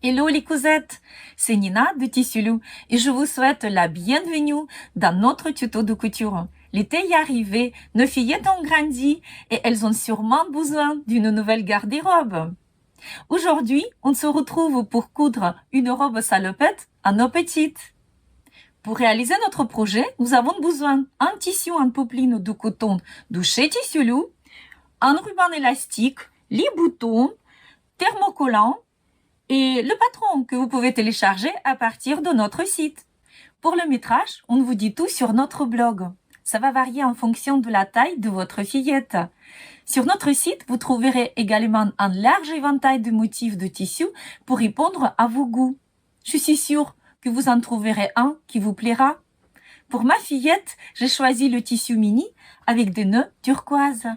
Hello les cousettes, c'est Nina de Tissulou et je vous souhaite la bienvenue dans notre tuto de couture. L'été est arrivé, nos fillettes ont grandi et elles ont sûrement besoin d'une nouvelle garde-robe. Aujourd'hui, on se retrouve pour coudre une robe salopette à nos petites. Pour réaliser notre projet, nous avons besoin d'un tissu en popeline de coton de chez Tissulou, un ruban élastique, les boutons, thermocollant, et le patron que vous pouvez télécharger à partir de notre site. Pour le métrage, on vous dit tout sur notre blog. Ça va varier en fonction de la taille de votre fillette. Sur notre site, vous trouverez également un large éventail de motifs de tissu pour répondre à vos goûts. Je suis sûre que vous en trouverez un qui vous plaira. Pour ma fillette, j'ai choisi le tissu mini avec des nœuds turquoise.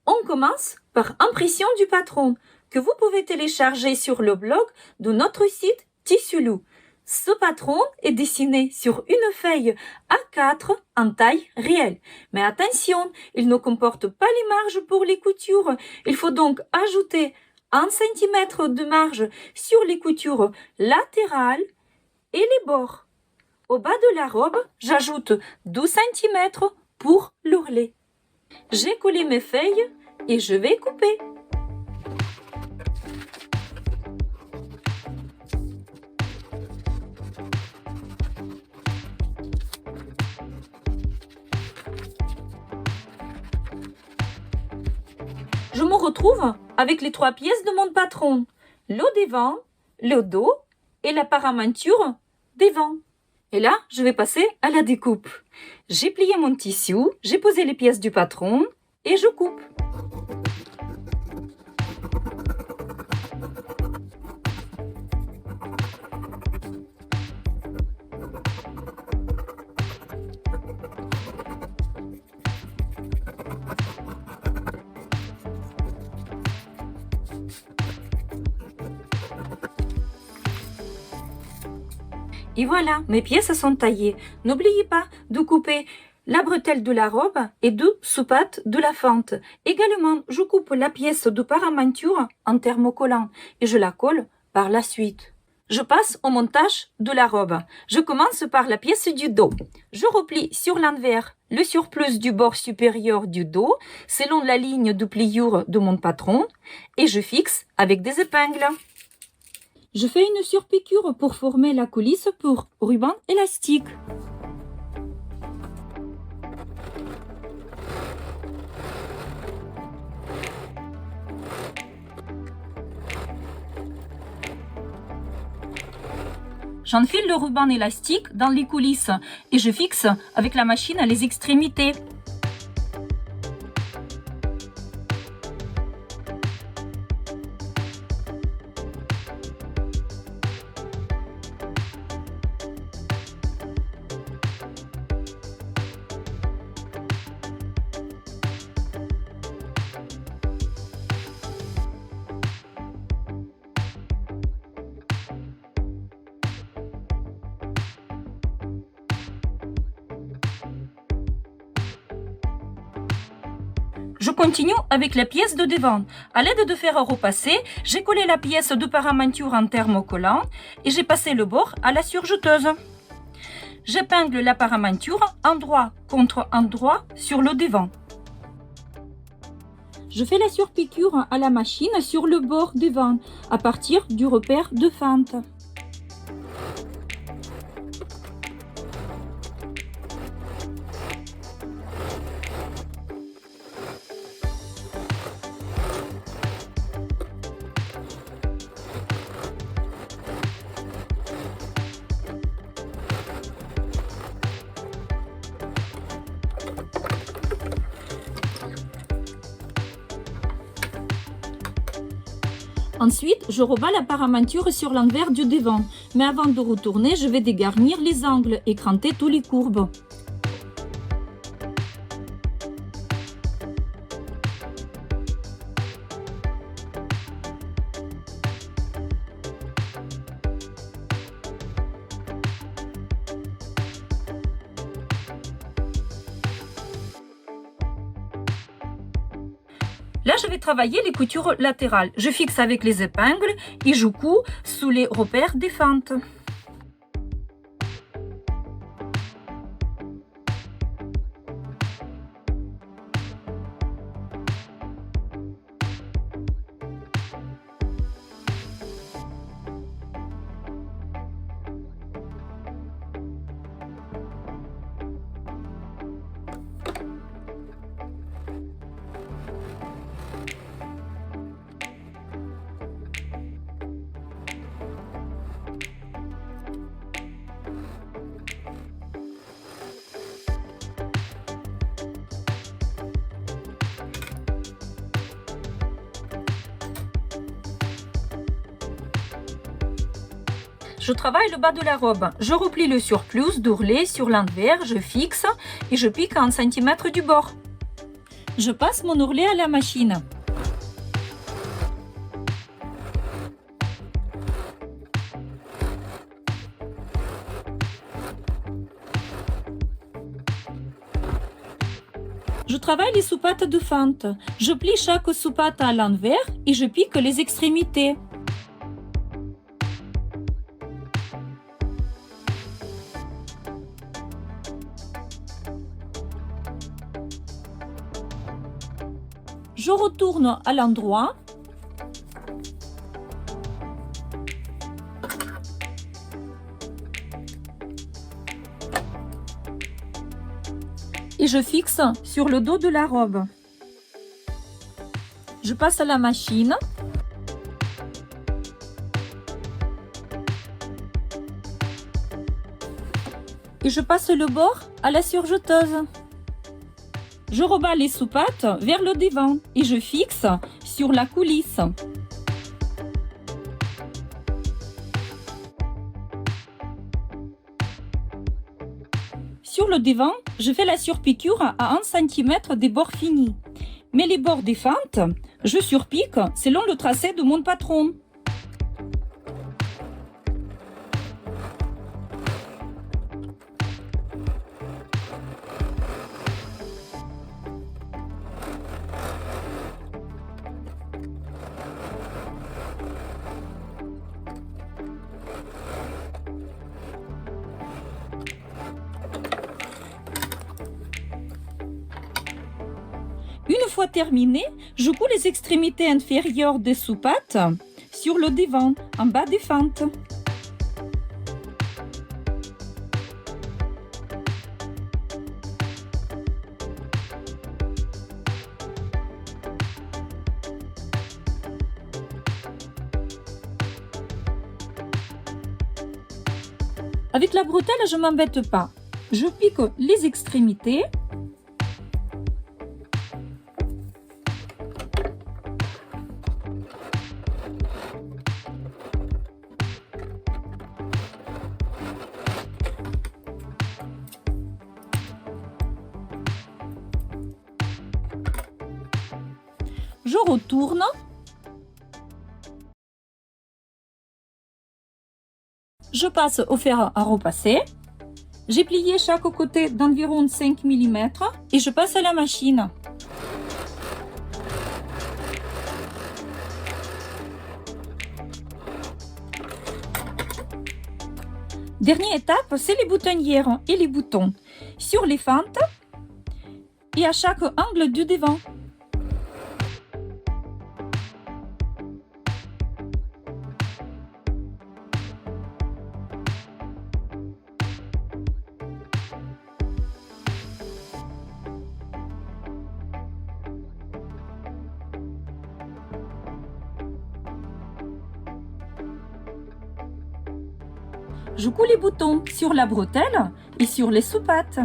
On commence par impression du patron, que vous pouvez télécharger sur le blog de notre site Tissulou. Ce patron est dessiné sur une feuille A4 en taille réelle. Mais attention, il ne comporte pas les marges pour les coutures. Il faut donc ajouter 1 cm de marge sur les coutures latérales et les bords. Au bas de la robe, j'ajoute 2 cm pour l'ourlet. J'ai collé mes feuilles et je vais couper. Je me retrouve avec les 3 pièces de mon patron, le devant, le dos et la paramanture devant. Et là, je vais passer à la découpe. J'ai plié mon tissu, j'ai posé les pièces du patron et je coupe. Et voilà, mes pièces sont taillées. N'oubliez pas de couper la bretelle de la robe et 2 soupapes de la fente. Également, je coupe la pièce de paramanture en thermocollant et je la colle par la suite. Je passe au montage de la robe. Je commence par la pièce du dos. Je replie sur l'envers le surplus du bord supérieur du dos selon la ligne de pliure de mon patron et je fixe avec des épingles. Je fais une surpiqûre pour former la coulisse pour ruban élastique. J'enfile le ruban élastique dans les coulisses et je fixe avec la machine les extrémités. Je continue avec la pièce de devant. À l'aide de fer à repasser, j'ai collé la pièce de paramanture en thermocollant et j'ai passé le bord à la surjeteuse. J'épingle la paramanture endroit contre endroit sur le devant. Je fais la surpiqûre à la machine sur le bord devant à partir du repère de fente. Ensuite, je rebats la paramanture sur l'envers du devant. Mais avant de retourner, je vais dégarnir les angles et cranter tous les courbes. Là, je vais travailler les coutures latérales. Je fixe avec les épingles et je couds sous les repères des fentes. Je travaille le bas de la robe. Je replie le surplus d'ourlet sur l'envers, je fixe et je pique à 1 cm du bord. Je passe mon ourlet à la machine. Je travaille les soupattes de fente. Je plie chaque soupate à l'envers et je pique les extrémités. Je retourne à l'endroit. Et je fixe sur le dos de la robe. Je passe à la machine. Et je passe le bord à la surjeteuse. Je rebats les soupattes vers le devant et je fixe sur la coulisse. Sur le devant, je fais la surpiqûre à 1 cm des bords finis. Mais les bords des fentes, je surpique selon le tracé de mon patron. Une fois terminé, je couds les extrémités inférieures des soupattes sur le devant, en bas des fentes. Avec la bretelle, je ne m'embête pas. Je pique les extrémités. Je retourne. Je passe au fer à repasser. J'ai plié chaque côté d'environ 5 mm et je passe à la machine. Dernière étape, c'est les boutonnières et les boutons sur les fentes et à chaque angle du devant. Je couds les boutons sur la bretelle et sur les soupattes.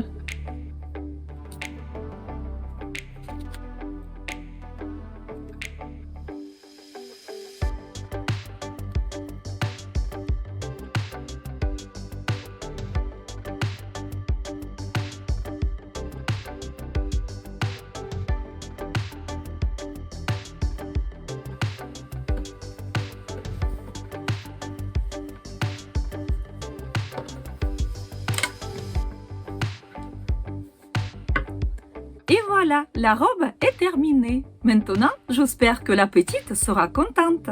Et voilà, la robe est terminée. Maintenant, j'espère que la petite sera contente.